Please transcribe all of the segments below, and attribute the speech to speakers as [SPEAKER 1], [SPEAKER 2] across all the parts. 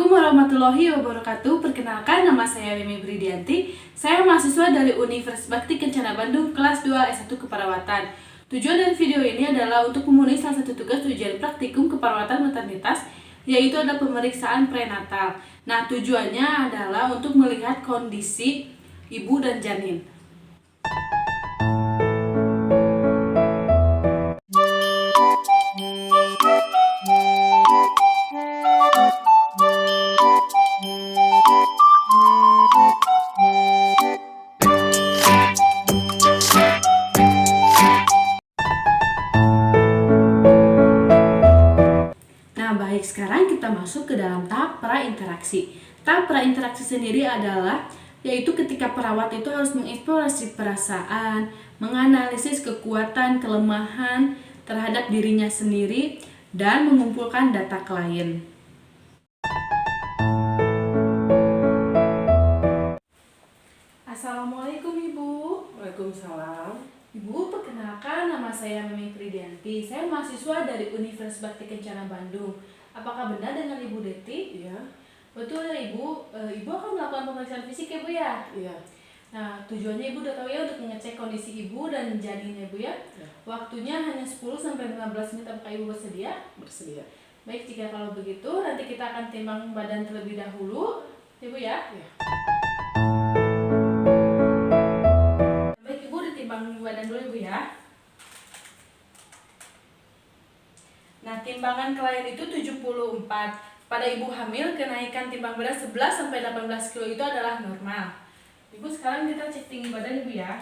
[SPEAKER 1] Assalamualaikum warahmatullahi wabarakatuh. Perkenalkan, nama saya Mimi Bridianti. Saya mahasiswa dari Universitas Bakti Kencana Bandung, kelas 2 S1 Keperawatan. Tujuan dari video ini adalah untuk memenuhi salah satu tugas ujian praktikum keperawatan maternitas, yaitu ada pemeriksaan prenatal. Nah, tujuannya adalah untuk melihat kondisi ibu dan janin. Baik, sekarang kita masuk ke dalam tahap prainteraksi. Tahap prainteraksi sendiri adalah yaitu ketika perawat itu harus mengeksplorasi perasaan, menganalisis kekuatan, kelemahan terhadap dirinya sendiri, dan mengumpulkan data klien. Assalamualaikum Ibu.
[SPEAKER 2] Waalaikumsalam.
[SPEAKER 1] Ibu, perkenalkan, nama saya Mimi Pridianti. Saya mahasiswa dari Universitas Bakti Kencana Bandung. Apakah benar dengan Ibu Deti?
[SPEAKER 2] Iya.
[SPEAKER 1] Betul ya Ibu. Ibu akan melakukan pemeriksaan fisik ya Bu ya?
[SPEAKER 2] Iya.
[SPEAKER 1] Nah, tujuannya Ibu udah tahu ya, untuk mengecek kondisi Ibu dan janinnya Bu ya?
[SPEAKER 2] Iya.
[SPEAKER 1] Waktunya hanya 10-15 menit. Apakah Ibu bersedia?
[SPEAKER 2] Bersedia.
[SPEAKER 1] Baik, jika kalau begitu nanti kita akan timbang badan terlebih dahulu, Ibu ya?
[SPEAKER 2] Iya.
[SPEAKER 1] Badan dulu Ibu ya. Nah, timbangan klien itu 74. Pada ibu hamil, kenaikan timbang berat 11-18 kilo itu adalah normal. Ibu, sekarang kita cek tinggi badan Ibu ya.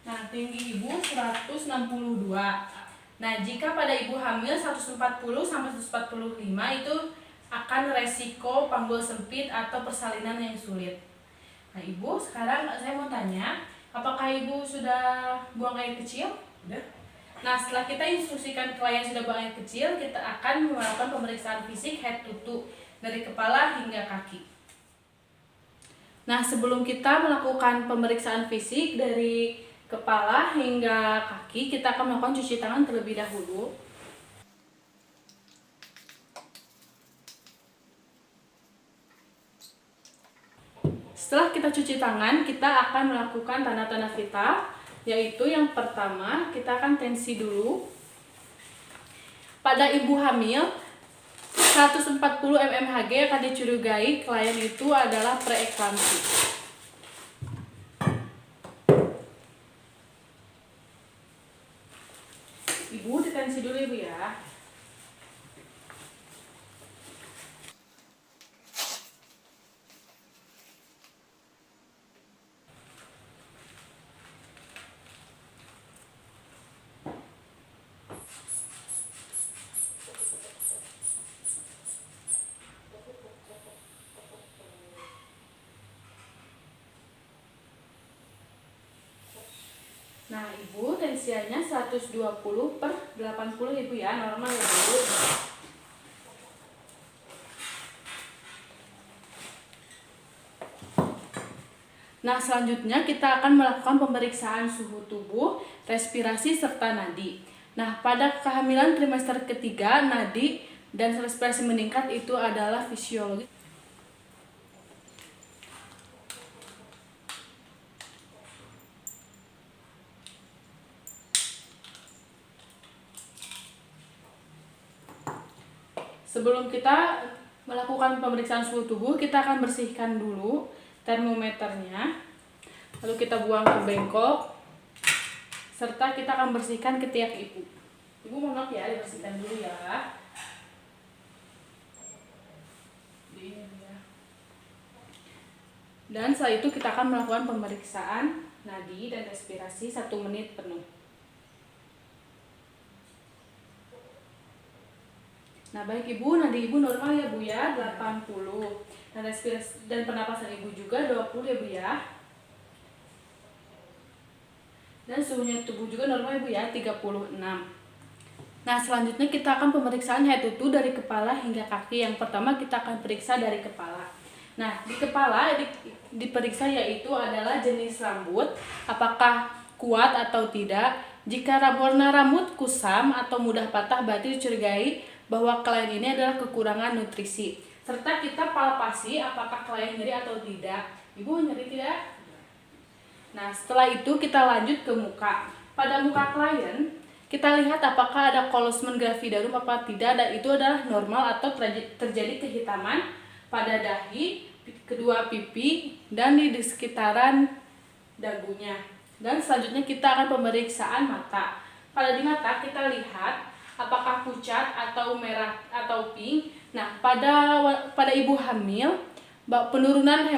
[SPEAKER 1] Nah, tinggi ibu 162. Nah, jika pada ibu hamil 140-145 itu akan resiko panggul sempit atau persalinan yang sulit. Nah, Ibu, sekarang saya mau tanya, apakah Ibu sudah buang air kecil?
[SPEAKER 2] Udah.
[SPEAKER 1] Nah, setelah kita instruksikan klien sudah buang air kecil, kita akan melakukan pemeriksaan fisik head to toe dari kepala hingga kaki. Nah, sebelum kita melakukan pemeriksaan fisik dari kepala hingga kaki, kita akan melakukan cuci tangan terlebih dahulu. Setelah kita cuci tangan, kita akan melakukan tanda-tanda vital, yaitu yang pertama, kita akan tensi dulu. Pada ibu hamil, 140 mmHg akan dicurigai klien itu adalah preeklamsi. Ibu ditensi dulu Ibu ya. Nah, Ibu, tensinya 120/80 Ibu ya, normal ya Bu. Nah, selanjutnya kita akan melakukan pemeriksaan suhu tubuh, respirasi, serta nadi. Nah, pada kehamilan trimester ketiga, nadi dan respirasi meningkat itu adalah fisiologi. Sebelum kita melakukan pemeriksaan suhu tubuh, kita akan bersihkan dulu termometernya. Lalu kita buang ke bengkok, serta kita akan bersihkan ketiak ibu. Ibu mohon ya, dibersihkan dulu ya. Dan setelah itu kita akan melakukan pemeriksaan nadi dan respirasi 1 menit penuh. Nah, baik Ibu, nadi Ibu normal ya Bu ya, 80. Nah, respirasi dan pernapasan Ibu juga 20 ya Bu ya. Dan suhunya tubuh juga normal Ibu ya, 36. Nah, selanjutnya kita akan pemeriksaan head to toe dari kepala hingga kaki. Yang pertama kita akan periksa dari kepala. Nah, di kepala diperiksa yaitu adalah jenis rambut, apakah kuat atau tidak. Jika warna rambut kusam atau mudah patah, berarti dicurigai bahwa klien ini adalah kekurangan nutrisi. Serta kita palpasi apakah klien nyeri atau tidak. Ibu nyeri tidak? Nah, setelah itu kita lanjut ke muka. Pada muka klien, kita lihat apakah ada kolosmen gravidarum apa tidak, dan itu adalah normal atau terjadi kehitaman pada dahi, kedua pipi, dan di sekitaran dagunya. Dan selanjutnya kita akan pemeriksaan mata. Pada di mata kita lihat apakah pucat atau merah atau pink. Nah, pada ibu hamil penurunan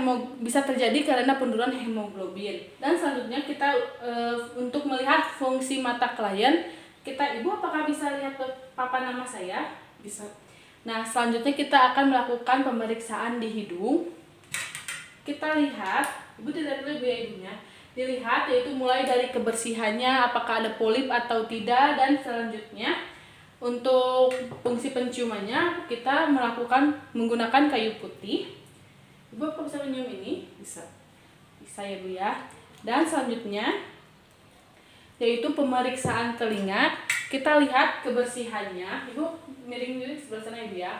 [SPEAKER 1] bisa terjadi karena penurunan hemoglobin. Dan selanjutnya kita untuk melihat fungsi mata klien, ibu apakah bisa lihat papan nama saya? Bisa. Nah, selanjutnya kita akan melakukan pemeriksaan di hidung. Kita lihat, ibu tidak dulu ya ibunya. Dilihat yaitu mulai dari kebersihannya, apakah ada polip atau tidak, dan selanjutnya untuk fungsi penciumannya kita menggunakan kayu putih. Ibu apa bisa menyium ini? Bisa. Bisa ya Bu ya. Dan selanjutnya yaitu pemeriksaan telinga. Kita lihat kebersihannya. Ibu miring sebelah sana Ibu ya.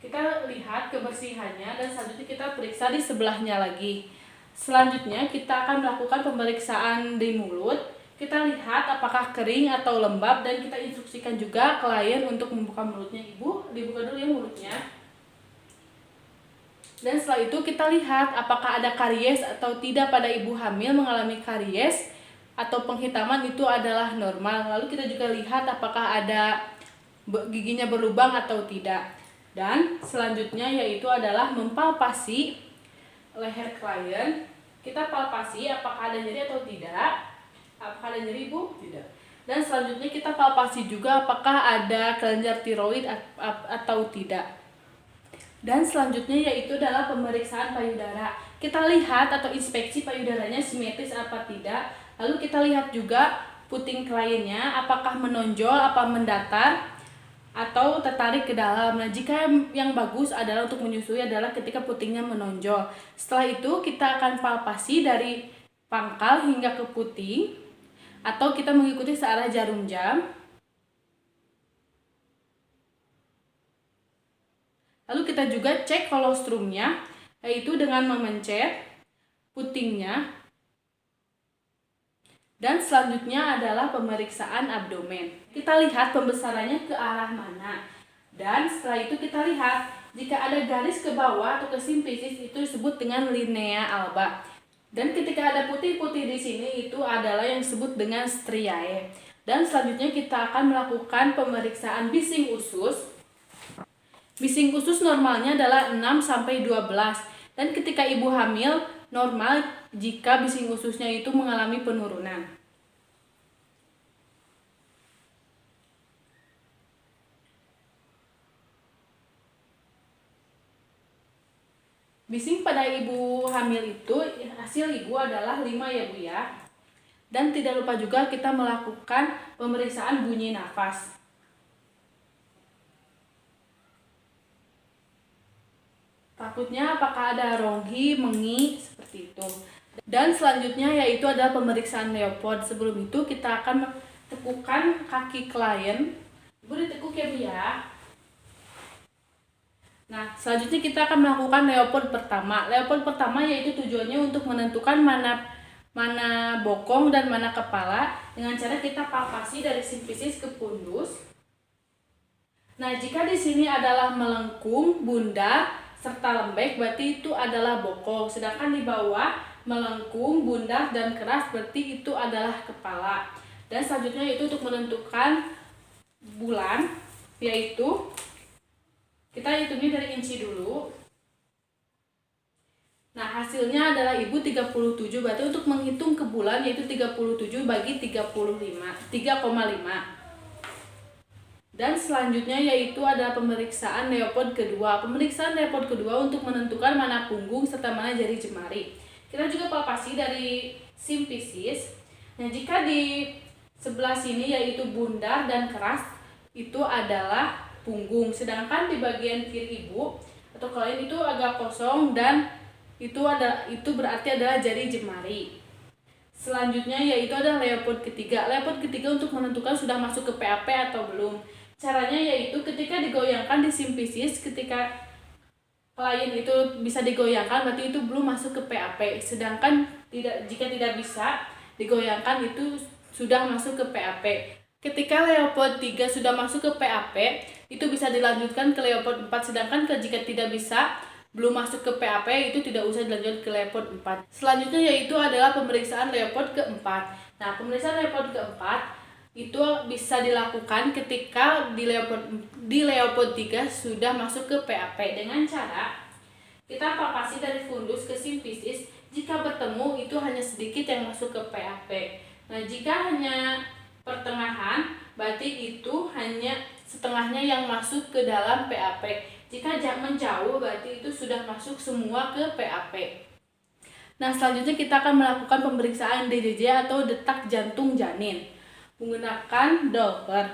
[SPEAKER 1] Kita lihat kebersihannya dan selanjutnya kita periksa di sebelahnya lagi. Selanjutnya kita akan melakukan pemeriksaan di mulut. Kita lihat apakah kering atau lembab, dan kita instruksikan juga klien untuk membuka mulutnya. Ibu, dibuka dulu ya mulutnya. Dan setelah itu kita lihat apakah ada karies atau tidak. Pada ibu hamil mengalami karies atau penghitaman itu adalah normal. Lalu kita juga lihat apakah ada giginya berlubang atau tidak. Dan selanjutnya yaitu adalah mempalpasi leher klien. Kita palpasi apakah ada nyeri atau tidak. Apakah ada nyeri Bu? Tidak. Dan selanjutnya kita palpasi juga apakah ada kelenjar tiroid atau tidak. Dan selanjutnya yaitu adalah pemeriksaan payudara. Kita lihat atau inspeksi payudaranya simetris apa tidak. Lalu kita lihat juga puting kliennya apakah menonjol, apa mendatar, atau tertarik ke dalam. Nah, jika yang bagus adalah untuk menyusui adalah ketika putingnya menonjol. Setelah itu kita akan palpasi dari pangkal hingga ke puting, atau kita mengikuti searah jarum jam. Lalu kita juga cek kolostrumnya, yaitu dengan memencet putingnya. Dan selanjutnya adalah pemeriksaan abdomen. Kita lihat pembesarannya ke arah mana. Dan setelah itu kita lihat jika ada garis ke bawah atau ke simplisis itu disebut dengan linea alba. Dan ketika ada putih-putih di sini itu adalah yang disebut dengan striae. Dan selanjutnya kita akan melakukan pemeriksaan bising usus. Bising usus normalnya adalah 6-12. Dan ketika ibu hamil normal jika bising ususnya itu mengalami penurunan. Bising pada ibu hamil itu hasil ibu adalah 5 ya Bu ya. Dan tidak lupa juga kita melakukan pemeriksaan bunyi nafas. Takutnya apakah ada ronggi, mengi, seperti itu. Dan selanjutnya yaitu adalah pemeriksaan Leopold. Sebelum itu kita akan tekukan kaki klien. Ibu ditekuk ya Bu ya. Nah, selanjutnya kita akan melakukan Leopold pertama. Leopold pertama yaitu tujuannya untuk menentukan mana bokong dan mana kepala dengan cara kita palpasi dari simplisis ke fundus. Nah, jika di sini adalah melengkung, bundar, serta lembek berarti itu adalah bokong. Sedangkan di bawah melengkung, bundar, dan keras berarti itu adalah kepala. Dan selanjutnya itu untuk menentukan bulan, yaitu kita hitungnya dari inci dulu. Nah, hasilnya adalah ibu 37, berarti untuk menghitung ke bulan yaitu 37 bagi 3,5. Dan selanjutnya yaitu adalah pemeriksaan Leopold kedua. Pemeriksaan Leopold kedua untuk menentukan mana punggung serta mana jari jemari. Kita juga palpasi dari simplisis. Nah, jika di sebelah sini yaitu bundar dan keras itu adalah punggung. Sedangkan di bagian kiri ibu atau klien itu agak kosong dan itu berarti adalah jari jemari. Selanjutnya yaitu adalah leopard ketiga. Leopard ketiga untuk menentukan sudah masuk ke PAP atau belum. Caranya yaitu ketika digoyangkan di simfisis, ketika klien itu bisa digoyangkan berarti itu belum masuk ke PAP. Sedangkan jika tidak bisa digoyangkan itu sudah masuk ke PAP. Ketika leopard 3 sudah masuk ke PAP, itu bisa dilanjutkan ke leopard 4. Sedangkan jika tidak bisa, belum masuk ke PAP, itu tidak usah dilanjutkan ke leopard 4. Selanjutnya yaitu adalah pemeriksaan leopard keempat. Nah, pemeriksaan leopard keempat itu bisa dilakukan ketika di leopard 3 sudah masuk ke PAP dengan cara kita palpasi dari fundus ke simfisis. Jika bertemu itu hanya sedikit yang masuk ke PAP. Nah, jika hanya pertengahan, berarti itu hanya setengahnya yang masuk ke dalam PAP. Jika menjauh, berarti itu sudah masuk semua ke PAP. Nah, selanjutnya kita akan melakukan pemeriksaan DJJ atau detak jantung janin menggunakan Doppler.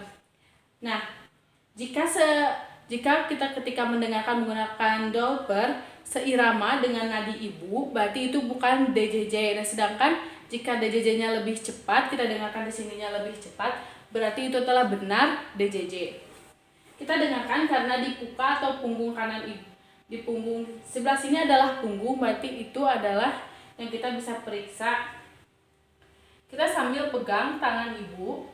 [SPEAKER 1] Nah, jika kita ketika mendengarkan menggunakan Doppler seirama dengan nadi ibu, berarti itu bukan DJJ. Nah, sedangkan jika DJJ-nya lebih cepat, kita dengarkan di sininya lebih cepat, berarti itu telah benar DJJ. Kita dengarkan karena di puka atau punggung kanan ibu, di punggung sebelah sini adalah punggung, berarti itu adalah yang kita bisa periksa. Kita sambil pegang tangan ibu.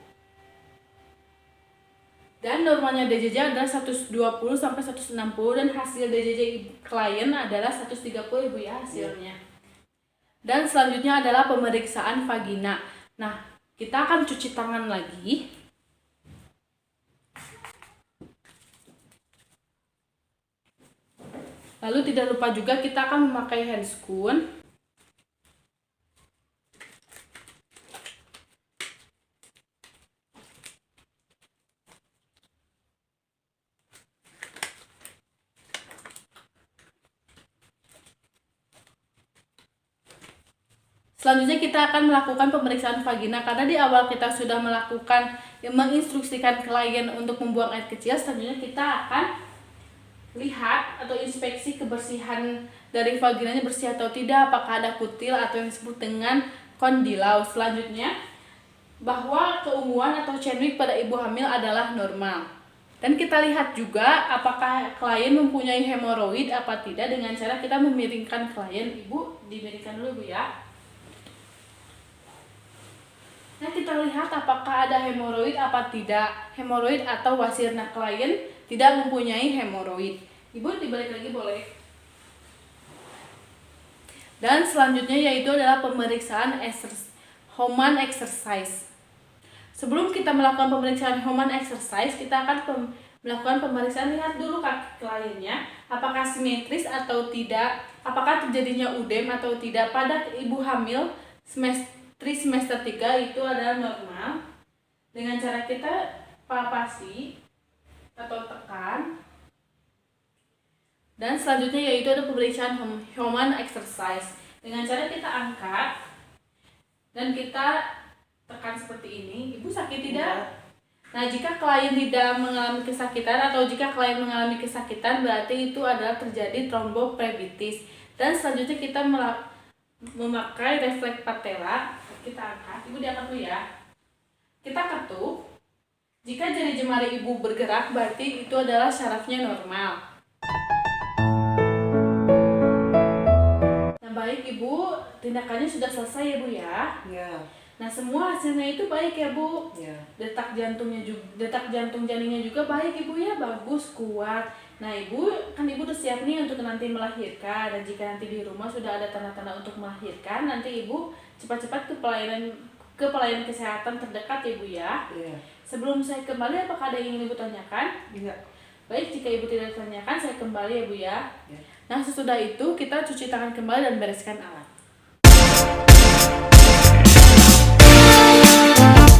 [SPEAKER 1] Dan normalnya DJJ adalah 120 sampai 160 dan hasil DJJ klien adalah 130 ibu ya hasilnya. Dan selanjutnya adalah pemeriksaan vagina. Nah, kita akan cuci tangan lagi. Lalu tidak lupa juga kita akan memakai handscoon. Selanjutnya kita akan melakukan pemeriksaan vagina karena di awal kita sudah menginstruksikan klien untuk membuang air kecil. Selanjutnya kita akan lihat atau inspeksi kebersihan dari vaginanya bersih atau tidak, apakah ada kutil atau yang disebut dengan kondilau. Selanjutnya bahwa keunguan atau cyanuric pada ibu hamil adalah normal. Dan kita lihat juga apakah klien mempunyai hemoroid apa tidak dengan cara kita memiringkan klien. Ibu dimiringkan dulu Bu ya. Nah, kita lihat apakah ada hemoroid apa tidak. Hemoroid atau wasirna klien tidak mempunyai hemoroid. Ibu dibalik lagi boleh. Dan selanjutnya yaitu adalah pemeriksaan Homan exercise. Sebelum kita melakukan pemeriksaan Homan exercise, kita akan melakukan pemeriksaan. Lihat dulu kaki kliennya apakah simetris atau tidak, apakah terjadinya udem atau tidak. Pada ibu hamil semester 3 itu adalah normal dengan cara kita palpasi atau tekan. Dan selanjutnya yaitu ada pemeriksaan Homan exercise dengan cara kita angkat dan kita tekan seperti ini. Ibu sakit tidak? Nah, jika klien tidak mengalami kesakitan atau jika klien mengalami kesakitan berarti itu adalah terjadi tromboplebitis. Dan selanjutnya kita memakai refleks patella. Kita angkat, ibu diangkat dulu ya. Kita ketuk. Jika jari jemari ibu bergerak berarti itu adalah syarafnya normal. Nah, baik ibu, tindakannya sudah selesai ya Bu ya.
[SPEAKER 2] Ya.
[SPEAKER 1] Nah, semua hasilnya itu baik ya Bu.
[SPEAKER 2] Ya.
[SPEAKER 1] Detak jantung janinnya juga baik ibu ya, bagus, kuat. Nah, ibu udah siap nih untuk nanti melahirkan. Dan jika nanti di rumah sudah ada tanda-tanda untuk melahirkan, nanti ibu cepat-cepat ke pelayanan kesehatan terdekat ya Bu ya.
[SPEAKER 2] Ya.
[SPEAKER 1] Sebelum saya kembali, apakah ada yang ingin ibu tanyakan?
[SPEAKER 2] Iya.
[SPEAKER 1] Baik, jika ibu tidak tanyakan, saya kembali ya Bu ya.
[SPEAKER 2] Ya.
[SPEAKER 1] Nah, sesudah itu kita cuci tangan kembali dan bereskan alat.